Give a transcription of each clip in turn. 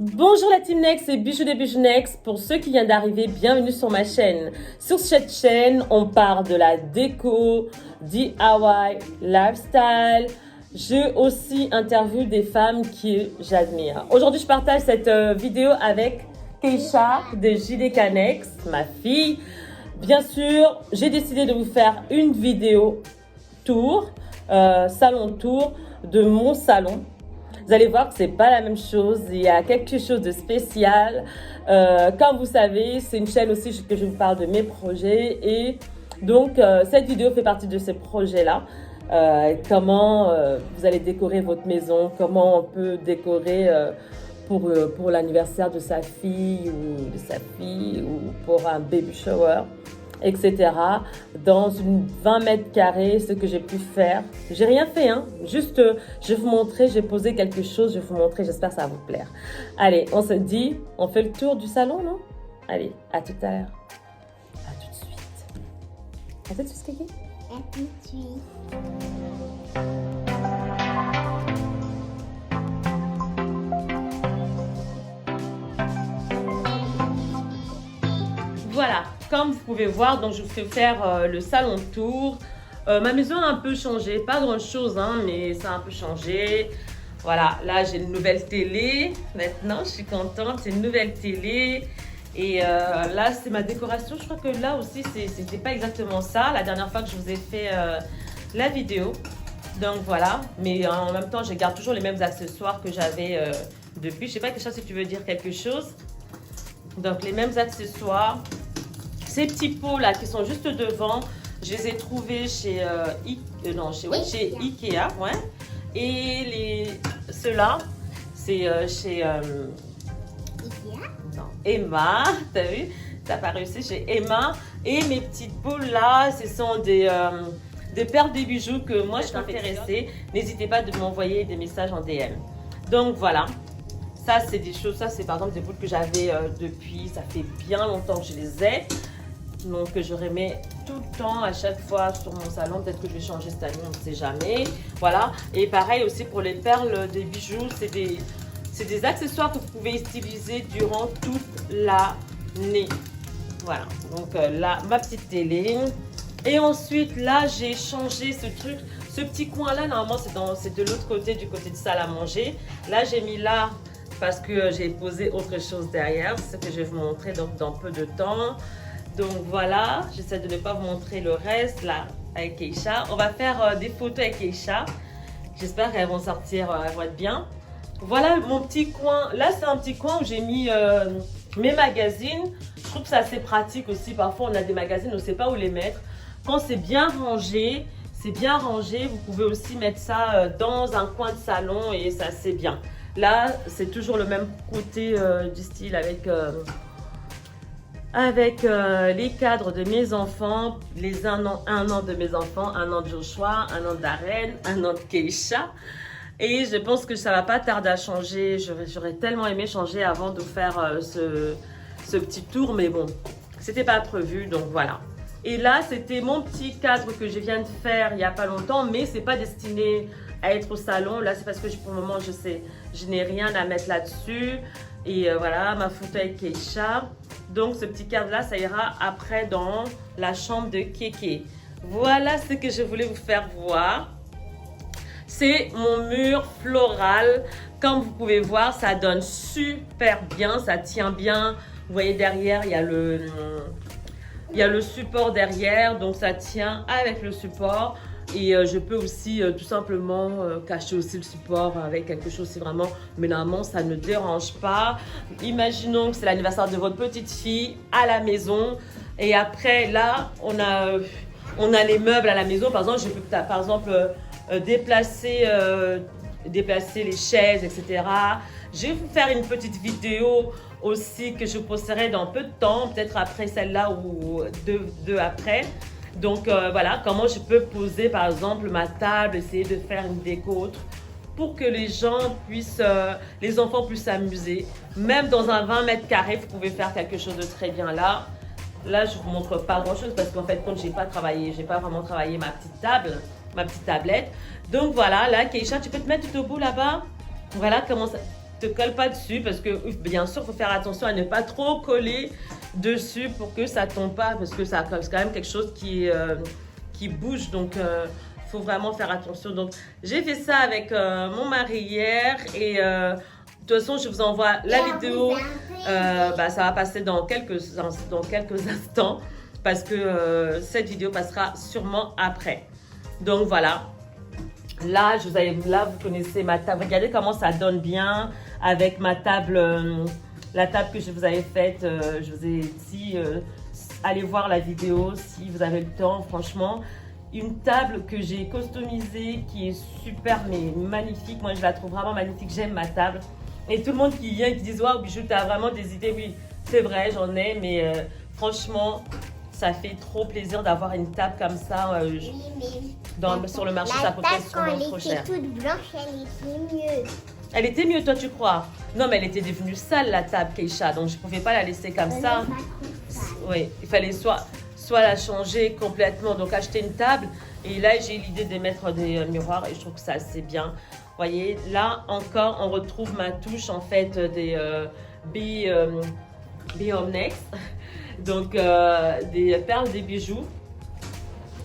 Bonjour la Team Next et Bijoux des Bijoux Next. Pour ceux qui viennent d'arriver, bienvenue sur ma chaîne. Sur cette chaîne, on parle de la déco, DIY, lifestyle. Je aussi interview des femmes que j'admire. Aujourd'hui, je partage cette vidéo avec Keisha de JDK Next, ma fille. Bien sûr, j'ai décidé de vous faire une vidéo tour, salon tour de mon salon. Vous allez voir que c'est pas la même chose, il y a quelque chose de spécial. Comme vous savez, c'est une chaîne aussi que je vous parle de mes projets et donc cette vidéo fait partie de ces projets-là. Comment vous allez décorer votre maison, comment on peut décorer pour l'anniversaire de sa fille ou pour un baby shower, etc. Dans une 20 mètres carrés, ce que j'ai pu faire. J'ai rien fait, hein. Juste, je vais vous montrer, j'ai posé quelque chose, je vais vous montrer, j'espère que ça va vous plaire. Allez, on se dit, on fait le tour du salon, non? Allez, à tout à l'heure. À tout de suite. À tout de suite, Kiki? À tout de suite. Voilà, comme vous pouvez voir, donc je vous fais faire le salon tour. Ma maison a un peu changé, pas grand chose, hein, mais ça a un peu changé. Voilà, là j'ai une nouvelle télé. Maintenant, je suis contente, c'est une nouvelle télé. Et là, c'est ma décoration. Je crois que là aussi, c'était pas exactement ça. La dernière fois que je vous ai fait la vidéo. Donc voilà, mais en même temps, je garde toujours les mêmes accessoires que j'avais depuis. Je sais pas, Keisha, si tu veux dire quelque chose. Donc les mêmes accessoires. Ces petits pots là qui sont juste devant, je les ai trouvés chez Ikea, ouais. Et ceux-là, c'est chez Emma, t'as vu? T'as pas réussi chez Emma. Et mes petites boules là, ce sont des paires de bijoux que moi je suis intéressée. N'hésitez pas de m'envoyer des messages en DM. Donc voilà. Ça, c'est des choses, ça, c'est par exemple des boules que j'avais depuis, ça fait bien longtemps que je les ai. Donc, je remets tout le temps, à chaque fois sur mon salon. Peut-être que je vais changer cette année, on ne sait jamais. Voilà. Et pareil aussi pour les perles des bijoux, c'est des accessoires que vous pouvez utiliser durant toute l'année. Voilà. Donc là, ma petite télé. Et ensuite, là, j'ai changé ce truc. Ce petit coin-là, normalement, c'est de l'autre côté, du côté de salle à manger. Là, j'ai mis là parce que j'ai posé autre chose derrière. C'est ce que je vais vous montrer donc, dans peu de temps. Donc voilà, j'essaie de ne pas vous montrer le reste là avec Keisha. On va faire des photos avec Keisha. J'espère qu'elles vont sortir, elles vont être bien. Voilà mon petit coin. Là, c'est un petit coin où j'ai mis mes magazines. Je trouve que c'est assez pratique aussi. Parfois, on a des magazines, on ne sait pas où les mettre. Quand c'est bien rangé, vous pouvez aussi mettre ça dans un coin de salon et ça, c'est bien. Là, c'est toujours le même côté du style avec les cadres de mes enfants, les un an de mes enfants, un an de Joshua, un an d'Aren, un an de Keisha. Et je pense que ça va pas tarder à changer. J'aurais tellement aimé changer avant de faire ce petit tour, mais bon, c'était pas prévu, donc voilà. Et là, c'était mon petit cadre que je viens de faire il n'y a pas longtemps, mais c'est pas destiné à être au salon. Là, c'est parce que pour le moment, je n'ai rien à mettre là-dessus. Et voilà, ma photo avec Keisha. Donc, ce petit cadre-là, ça ira après dans la chambre de Kéké. Voilà ce que je voulais vous faire voir. C'est mon mur floral. Comme vous pouvez voir, ça donne super bien, ça tient bien. Vous voyez derrière, il y a le support derrière, donc ça tient avec le support. Et je peux aussi tout simplement cacher aussi le support avec quelque chose si vraiment, mais normalement ça ne dérange pas. Imaginons que c'est l'anniversaire de votre petite fille à la maison et après là on a les meubles à la maison. Par exemple, je peux déplacer les chaises, etc. Je vais vous faire une petite vidéo aussi que je posterai dans peu de temps, peut-être après celle-là ou deux après. Donc voilà, comment je peux poser par exemple ma table, essayer de faire une déco autre pour que les enfants puissent s'amuser. Même dans un 20 mètres carrés, vous pouvez faire quelque chose de très bien là. Là, je ne vous montre pas grand chose parce qu'en fait, comme je n'ai pas vraiment travaillé ma petite tablette. Donc voilà, là, Keisha, tu peux te mettre tout au bout là-bas. Voilà comment ça. te colle pas dessus parce que bien sûr, il faut faire attention à ne pas trop coller dessus pour que ça tombe pas parce que c'est quand même quelque chose qui bouge. Donc, faut vraiment faire attention. Donc, j'ai fait ça avec mon mari hier et de toute façon, je vous envoie la vidéo. Ça va passer dans quelques instants parce que cette vidéo passera sûrement après. Donc, voilà. Là, vous connaissez ma table. Regardez comment ça donne bien avec ma table, la table que je vous avais faite. Je vous ai dit, allez voir la vidéo si vous avez le temps, franchement. Une table que j'ai customisée qui est super, mais magnifique. Moi, je la trouve vraiment magnifique. J'aime ma table. Et tout le monde qui vient et qui dit « Waouh, Bijou, tu as vraiment des idées ». Oui, c'est vrai, j'en ai, mais franchement, ça fait trop plaisir d'avoir une table comme ça. Sur le marché, ça peut être souvent trop cher. La table, quand elle était toute blanche, elle était mieux. Elle était mieux, toi, tu crois? Non, mais elle était devenue sale, la table, Keisha. Donc, je ne pouvais pas la laisser comme ça. Oui, il fallait soit la changer complètement. Donc, acheter une table. Et là, j'ai l'idée de mettre des miroirs. Et je trouve que ça, c'est bien. Vous voyez, là, encore, on retrouve ma touche, en fait, des Omnex. Donc, des perles, des bijoux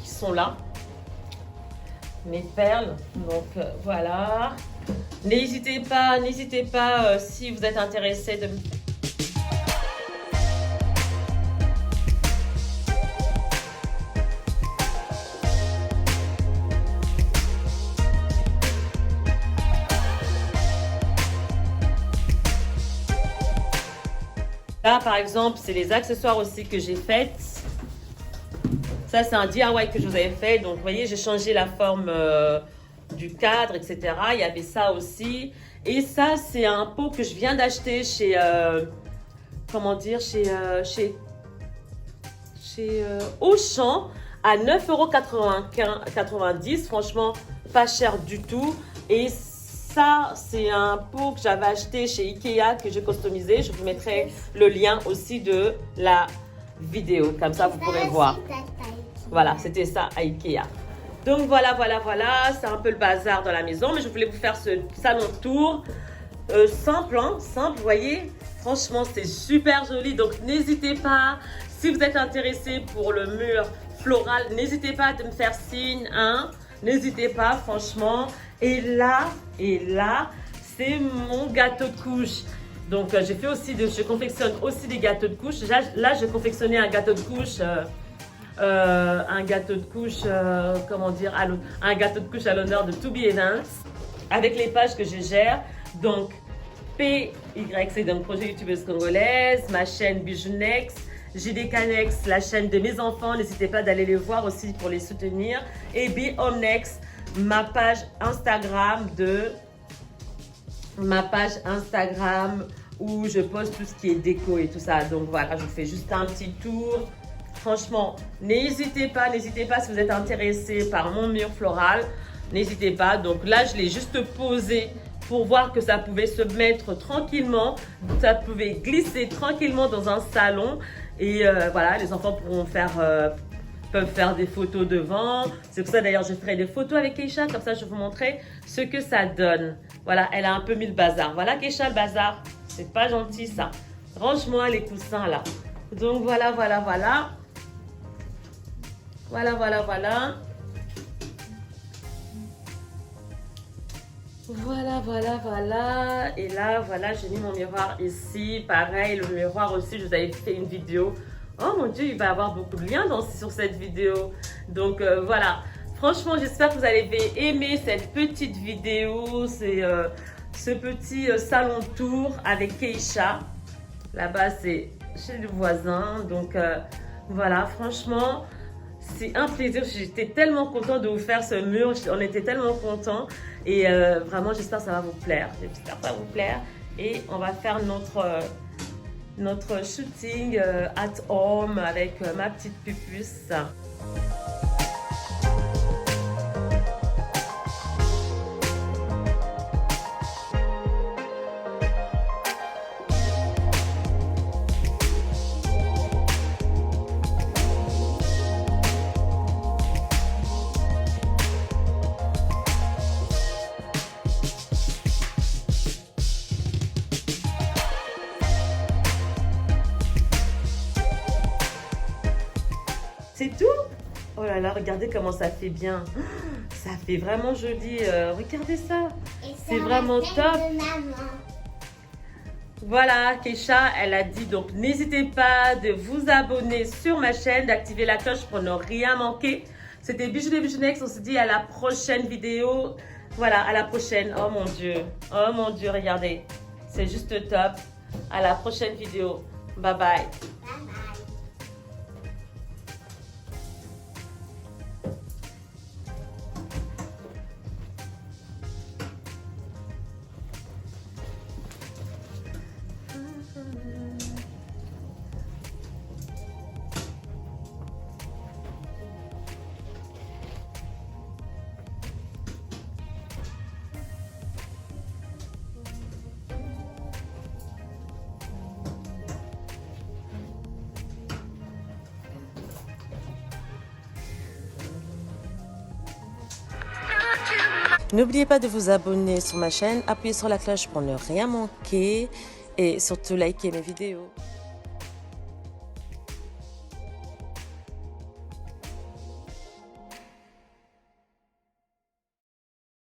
qui sont là. Mes perles. Donc, voilà. N'hésitez pas si vous êtes intéressé de... Là, par exemple, c'est les accessoires aussi que j'ai faites. Ça, c'est un DIY que je vous avais fait. Donc, vous voyez, j'ai changé la forme du cadre, etc. Il y avait ça aussi. Et ça, c'est un pot que je viens d'acheter chez... chez Auchan à 9,90 €. Franchement, pas cher du tout. Et ça, c'est un pot que j'avais acheté chez Ikea que j'ai customisé. Je vous mettrai le lien aussi de la vidéo. Comme ça, vous pourrez voir. Voilà, c'était ça à Ikea. Donc, voilà. C'est un peu le bazar dans la maison. Mais je voulais vous faire ce salon tour. Simple, vous voyez. Franchement, c'est super joli. Donc, n'hésitez pas. Si vous êtes intéressé pour le mur floral, n'hésitez pas à me faire signe. N'hésitez pas, franchement. Et là, c'est mon gâteau de couche. Donc, je confectionne aussi des gâteaux de couche. Là, j'ai confectionné un gâteau de couche. Un gâteau de couche à l'honneur de To Be a Dance avec les pages que je gère. Donc, PYC, donc Projet YouTubeuse Congolaise, ma chaîne Bijounex, JDKnex, la chaîne de mes enfants. N'hésitez pas d'aller les voir aussi pour les soutenir. Et Omnex, ma page Instagram où je poste tout ce qui est déco et tout ça. Donc voilà, je vous fais juste un petit tour. Franchement, n'hésitez pas si vous êtes intéressé par mon mur floral. N'hésitez pas. Donc là, je l'ai juste posé pour voir que ça pouvait se mettre tranquillement. Ça pouvait glisser tranquillement dans un salon. Et voilà, les enfants peuvent faire des photos devant. C'est pour ça d'ailleurs, je ferai des photos avec Keisha. Comme ça, je vais vous montrer ce que ça donne. Voilà, elle a un peu mis le bazar. Voilà Keisha, le bazar. C'est pas gentil ça. Range-moi les coussins là. Donc voilà. Voilà. Et là, voilà, j'ai mis mon miroir ici. Pareil, le miroir aussi, je vous avais fait une vidéo. Oh mon Dieu, il va y avoir beaucoup de liens sur cette vidéo. Donc voilà. Franchement, j'espère que vous allez aimer cette petite vidéo. C'est ce petit salon tour avec Keisha. Là-bas, c'est chez le voisin. Donc voilà, franchement, c'est un plaisir. J'étais tellement contente de vous faire ce mur. On était tellement contents. Et vraiment, j'espère que ça va vous plaire. Et on va faire notre shooting at home avec ma petite pupusse. C'est tout? Oh là là, regardez comment ça fait bien. Ça fait vraiment joli. Regardez ça. C'est vraiment top. Voilà, Keisha, elle a dit, donc n'hésitez pas de vous abonner sur ma chaîne, d'activer la cloche pour ne rien manquer. C'était Bijou de Bijounex, on se dit à la prochaine vidéo. Voilà, à la prochaine. Oh mon Dieu, regardez. C'est juste top. À la prochaine vidéo. Bye bye. N'oubliez pas de vous abonner sur ma chaîne, appuyez sur la cloche pour ne rien manquer et surtout liker mes vidéos.